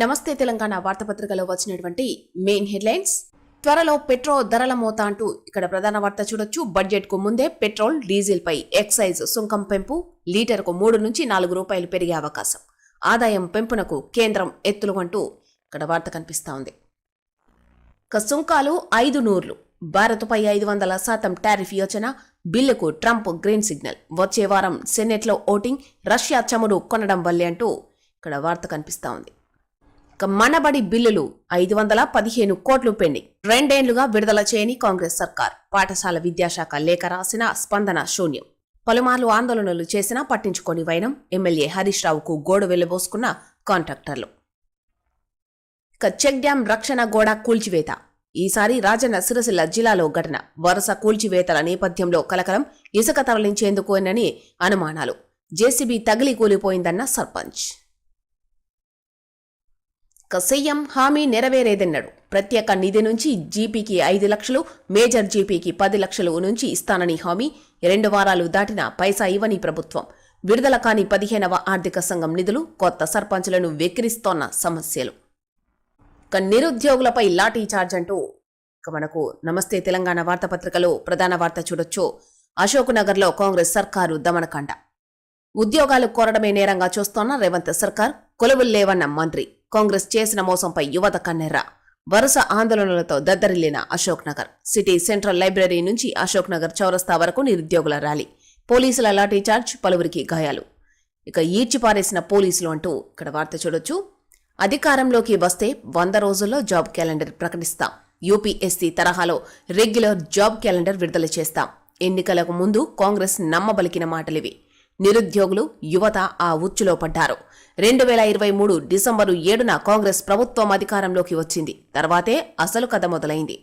నమస్తే తెలంగాణ వార్తాపత్రికలో వచ్చినటువంటి main headlines. త్వరలో పెట్రోల్ ధరల మోత అంటూ ఇక్కడ ప్రధాన వార్త చూడొచ్చు. బడ్జెట్ కు ముందే పెట్రోల్ డీజిల్ పై ఎక్సైజ్ సుంకం పెంపు, లీటర్కు 3 నుంచి 4 రూపాయలు పెరిగే అవకాశం. ఆదాయం పెంపునకు కేంద్రం ఎత్తులు అంటూ ఇక్కడ వార్త కనిపిస్తా ఉంది. సుంకాలు 5 నూర్లు, భారత్పై 500% టారిఫ్ యోచన, బిల్లుకు ట్రంప్ గ్రీన్ సిగ్నల్. వచ్చే వారం సెనెట్లో ఓటింగ్, రష్యా చమురు కొనడం వల్లే అంటూ ఇక్కడ వార్త కనిపిస్తా ఉంది. మనబడి బిల్లులు 515 కోట్లు పెండింగ్. 2 ఏళ్లుగా విడుదల చేయని కాంగ్రెస్ సర్కార్. పాఠశాల విద్యాశాఖ లేఖ రాసిన స్పందన శూన్యం. పలుమార్లు ఆందోళనలు చేసినా పట్టించుకోని వైనం. ఎమ్మెల్యే హరీష్ రావుకు గోడు వెళ్లబోసుకున్న కాంట్రాక్టర్లు. చెక్ డ్యాం రక్షణ గోడ కూల్చివేత. ఈసారి రాజన్న సిరిసిల్ల జిల్లాలో ఘటన. వరుస కూల్చివేతల నేపథ్యంలో కలకలం. ఇసుక తరలించేందుకునని అనుమానాలు. జేసీబీ తగిలి కూలిపోయిందన్న సర్పంచ్. సీఎం హామీ నెరవేరేదన్నాడు. ప్రత్యేక నిధి నుంచి జీపీకి 5 లక్షలు, మేజర్ జీపీకి 10 లక్షలు నుంచి ఇస్తానని హామీ. 2 వారాలు దాటినా పైసా ఇవ్వని ప్రభుత్వం. విడుదల కాని 15వ ఆర్థిక సంఘం నిధులు. కొత్త సర్పంచులను వెక్కిరిస్తోన్న సమస్యలు. నిరుద్యోగులపై లాఠీ చార్జ్ అంటూ మనకు నమస్తే తెలంగాణ వార్తాపత్రికలో ప్రధాన వార్త చూడొచ్చు. అశోక్ నగర్ లో కాంగ్రెస్ సర్కారు దమనకాండ. ఉద్యోగాలు కోరడమే నేరంగా చూస్తోన్న రేవంత్ సర్కార్. కొలువులు లేవన్న మంత్రి. కాంగ్రెస్ చేసిన మోసంపై యువత కన్నెర్ర. వరుస ఆందోళనలతో దద్దరిల్లిన Ashok Nagar. City central library నుంచి అశోక్ నగర్ చౌరస్తా వరకు నిరుద్యోగుల ర్యాలీ. పోలీసుల లాఠీచార్జ్, పలువురికి గాయాలు. ఈడ్చిపారేసిన పోలీసులు అంటూ ఇక్కడ వార్త చూడొచ్చు. అధికారంలోకి వస్తే 100 రోజుల్లో జాబ్ క్యాలెండర్ ప్రకటిస్తాం. యూపీఎస్సీ తరహాలో రెగ్యులర్ జాబ్ క్యాలెండర్ విడుదల చేస్తాం. ఎన్నికలకు ముందు కాంగ్రెస్ నమ్మబలికిన మాటలివి. నిరుద్యోగులు, యువత ఆ ఉచ్చులో పడ్డారు. 2023 డిసెంబరు 7న కాంగ్రెస్ ప్రభుత్వం అధికారంలోకి వచ్చింది. తర్వాతే అసలు కథ మొదలైంది.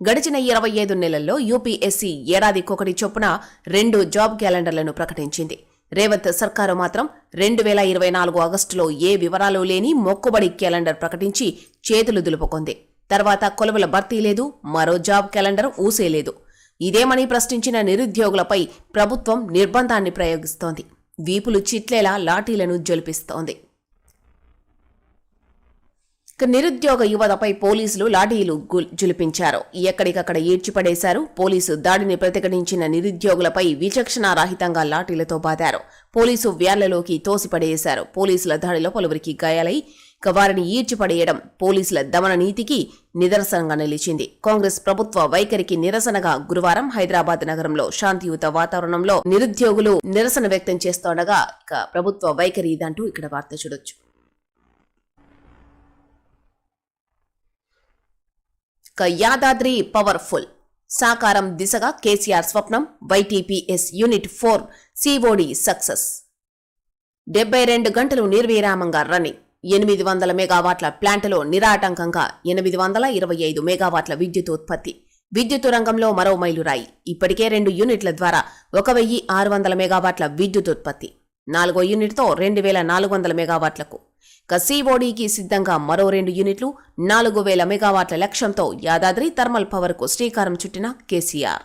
గడిచిన 25 నెలల్లో యూపీఎస్సీ ఏడాదికొకటి చొప్పున 2 జాబ్ క్యాలెండర్లను ప్రకటించింది. రేవంత్ సర్కారు మాత్రం 2024 ఆగస్టులో ఏ వివరాలు లేని మొక్కుబడి క్యాలెండర్ ప్రకటించి చేతులు దులుపుకుంది. తర్వాత కొలువుల భర్తీ లేదు, మరో జాబ్ క్యాలెండర్ ఊసేలేదు. ఇదేమని ప్రశ్నించిన నిరుద్యోగులపై ప్రభుత్వం నిర్బంధాన్ని ప్రయోగిస్తోంది. వీపులు చిట్లేలా లాఠీలను జొలిపిస్తోంది. నిరుద్యోగ యువతపై పోలీసులు లాఠీలు జులిపించారు. ఎక్కడికక్కడ ఈడ్చిపడేశారు. పోలీసు దాడిని ప్రతిఘటించిన నిరుద్యోగులపై విచక్షణారహితంగా లాఠీలతో బాదారు. పోలీసు వ్యాన్లలోకి తోసిపడేశారు. పోలీసుల దాడిలో పలువురికి గాయాలై వారిని ఈడ్చిపడేయడం పోలీసుల దమన నీతికి నిదర్శనంగా నిలిచింది. కాంగ్రెస్ ప్రభుత్వ వైఖరికి నిరసనగా గురువారం హైదరాబాద్ నగరంలో శాంతియుత వాతావరణంలో నిరుద్యోగులు నిరసన వ్యక్తం చేస్తుండగా ప్రభుత్వ వైఖరి ఇదంటూ ఇక్కడ వార్త చూడొచ్చు. యాదాద్రి పవర్ఫుల్ సాకారం దిశగా కేసీఆర్ స్వప్నం. YTPS unit 4 COD success. 72 గంటలు నిర్విరామంగా రన్నింగ్. 800 మెగావాట్ల ప్లాంటులో నిరాటంకంగా 825 మెగావాట్ల విద్యుత్ ఉత్పత్తి. విద్యుత్ రంగంలో మరో మైలురాయి. ఇప్పటికే 2 యూనిట్ల ద్వారా 1600 మెగావాట్ల విద్యుత్ ఉత్పత్తి. 4వ యూనిట్తో 2400 మెగావాట్లకు. సిఓడికి సిద్ధంగా మరో 2 యూనిట్లు. 4000 మెగావాట్ల లక్ష్యంతో యాదాద్రి థర్మల్ పవర్ కు శ్రీకారం చుట్టిన కేసీఆర్.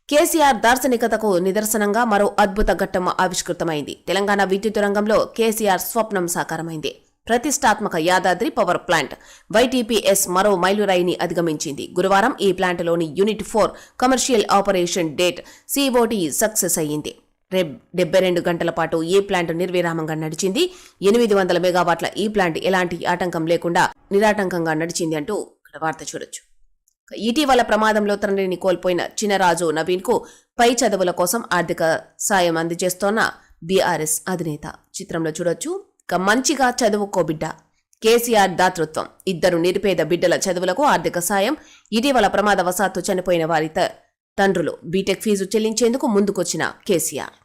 కేసీఆర్ దార్శనికతకు నిదర్శనంగా మరో అద్భుత ఘట్టం ఆవిష్కృతమైంది. తెలంగాణ విద్యుత్ రంగంలో కేసీఆర్ స్వప్నం సాకారమైంది. ప్రతిష్టాత్మక యాదాద్రి పవర్ ప్లాంట్ వైటీపీఎస్ మరో మైలురాయిని అధిగమించింది. గురువారం ఈ ప్లాంట్లోని unit 4 commercial operation date COD success అయ్యింది. 72 గంటల పాటు ఈ ప్లాంట్ నిర్విరామంగా నడిచింది. 800 మెగావాట్ల ఈ ప్లాంట్ ఎలాంటి ఆటంకం లేకుండా నిరాటంకంగా నడిచింది అంటూ ఇక్కడ వార్త చూడొచ్చు. ఇటీవల ప్రమాదంలో తండ్రిని కోల్పోయిన చినరాజు నవీన్ కు పై చదువుల కోసం ఆర్థిక సాయం అందజేస్తోన్న బీఆర్ఎస్ అధినేత. చిత్రంలో చూడొచ్చు. మంచిగా చదువుకో బిడ్డ, కేసీఆర్ దాతృత్వం. 2 నిరుపేద బిడ్డల చదువులకు ఆర్థిక సాయం. ఇటీవల ప్రమాదవశాత్తు చనిపోయిన వారి తండ్రులు బీటెక్ ఫీజు చెల్లించేందుకు ముందుకొచ్చిన కేసీఆర్.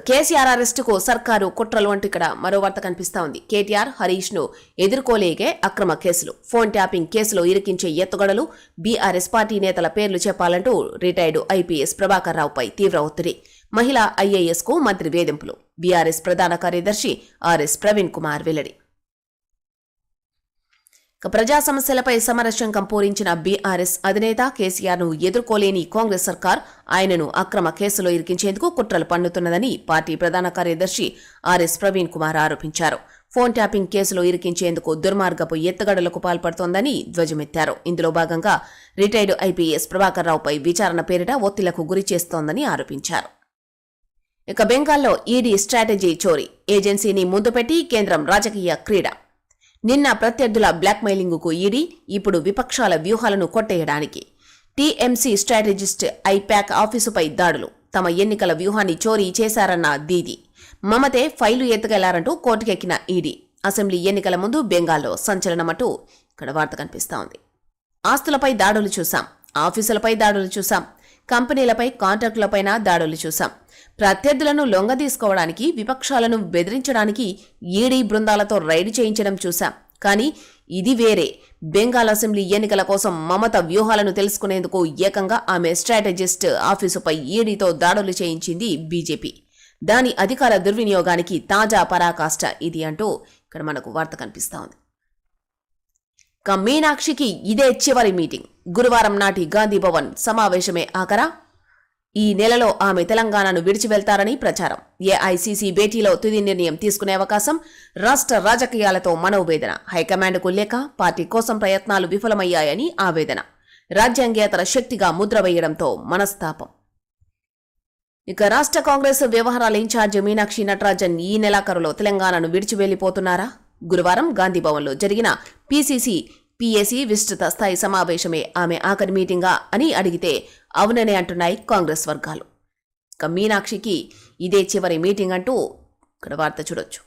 కేసీఆర్ అరెస్టుకు సర్కారు కుట్రలు అంటూ ఇక్కడ మరో వార్త కనిపిస్తా ఉంది. కేటీఆర్, హరీష్ ను ఎదుర్కోలేకే అక్రమ కేసులు. ఫోన్ ట్యాపింగ్ కేసులో ఇరికించే ఎత్తుగడలు. బీఆర్ఎస్ పార్టీ నేతల పేర్లు చెప్పాలంటూ రిటైర్డ్ ఐపీఎస్ ప్రభాకర్ రావుపై తీవ్ర ఒత్తిడి. మహిళా ఐఏఎస్ కు మంత్రి వేధింపులు. బీఆర్ఎస్ ప్రధాన కార్యదర్శి ఆర్ఎస్ ప్రవీణ్ కుమార్ వెల్లడి. ప్రజా సమస్యలపై సమరశంఖం పూరించిన బీఆర్ఎస్ అధినేత కేసీఆర్ను ఎదుర్కోలేని కాంగ్రెస్ సర్కార్ ఆయనను అక్రమ కేసులో ఇరికించేందుకు కుట్రలు పన్నుతున్నదని పార్టీ ప్రధాన కార్యదర్శి ఆర్ఎస్ ప్రవీణ్ కుమార్ ఆరోపించారు. ఫోన్ ట్యాపింగ్ కేసులో ఇరికించేందుకు దుర్మార్గపు ఎత్తుగడలకు పాల్పడుతోందని ధ్వజమెత్తారు. ఇందులో భాగంగా రిటైర్డ్ ఐపీఎస్ ప్రభాకర్ రావుపై విచారణ పేరిట ఒత్తిళ్లకు గురి చేస్తోందని ఆరోపించారు. బెంగాల్లో ఈడీ స్ట్రాటజీ చోరీ, ఏజెన్సీని ముందు పెట్టి కేంద్రం రాజకీయ క్రీడ. నిన్న ప్రత్యర్థుల బ్లాక్మెయిలింగుకు ఈడీ, ఇప్పుడు విపక్షాల వ్యూహాలను కొట్టేయడానికి టీఎంసీ స్ట్రాటజిస్ట్ ఐపాక్ ఆఫీసుపై దాడులు. తమ ఎన్నికల వ్యూహాన్ని చోరీ చేశారన్న దీది. మమతే ఫైలు ఎత్తుకెళ్లారంటూ కోర్టుకెక్కిన ఈడీ. అసెంబ్లీ ఎన్నికల ముందు బెంగాల్లో సంచలనమంటూ వార్త కనిపిస్తోంది. ఆస్తులపై దాడులు చూశాం, ఆఫీసులపై దాడులు చూశాం, కంపెనీలపై కాంట్రాక్టులపైన దాడులు చూశాం. ప్రత్యర్థులను లొంగదీసుకోవడానికి, విపక్షాలను బెదిరించడానికి ఈడీ బృందాలతో రైడ్ చేయించడం చూశాం. కానీ ఇది వేరే. బెంగాల్ అసెంబ్లీ ఎన్నికల కోసం మమత వ్యూహాలను తెలుసుకునేందుకు ఏకంగా ఆమె స్ట్రాటజిస్ట్ ఆఫీసుపై ఈడీతో దాడులు చేయించింది బీజేపీ. దాని అధికార దుర్వినియోగానికి తాజా పరాకాష్ట ఇది అంటూ మనకు వార్త కనిపిస్తోంది. మీనాక్షికి ఇదే చివరి మీటింగ్. గురువారం నాటి గాంధీభవన్ సమావేశమే ఆఖరా. ఈ నెలలో ఆమె తెలంగాణను విడిచి వెళ్తారని ప్రచారం. ఏఐసీసీ భేటీలో తుది నిర్ణయం తీసుకునే అవకాశం. రాష్ట్ర రాజకీయాలతో మనోవేదన. హైకమాండ్కు లేక పార్టీ కోసం ప్రయత్నాలు విఫలమయ్యాయని ఆవేదన. రాజ్యాంగేతర శక్తిగా ముద్ర వేయడంతో మనస్తాపం. రాష్ట్ర కాంగ్రెస్ వ్యవహారాల ఇన్ఛార్జ్ మీనాక్షి నటరాజన్ ఈ నెలాఖరులో తెలంగాణను విడిచి వెళ్లిపోతున్నారా? గురువారం గాంధీభవన్లో జరిగిన పీఏసీ విస్తృత స్థాయి సమావేశమే ఆమె ఆఖరి మీటింగా అని అడిగితే అవుననే అంటున్నాయి కాంగ్రెస్ వర్గాలు. మీనాక్షికి ఇదే చివరి మీటింగ్ అంటూ వార్త చూడొచ్చు.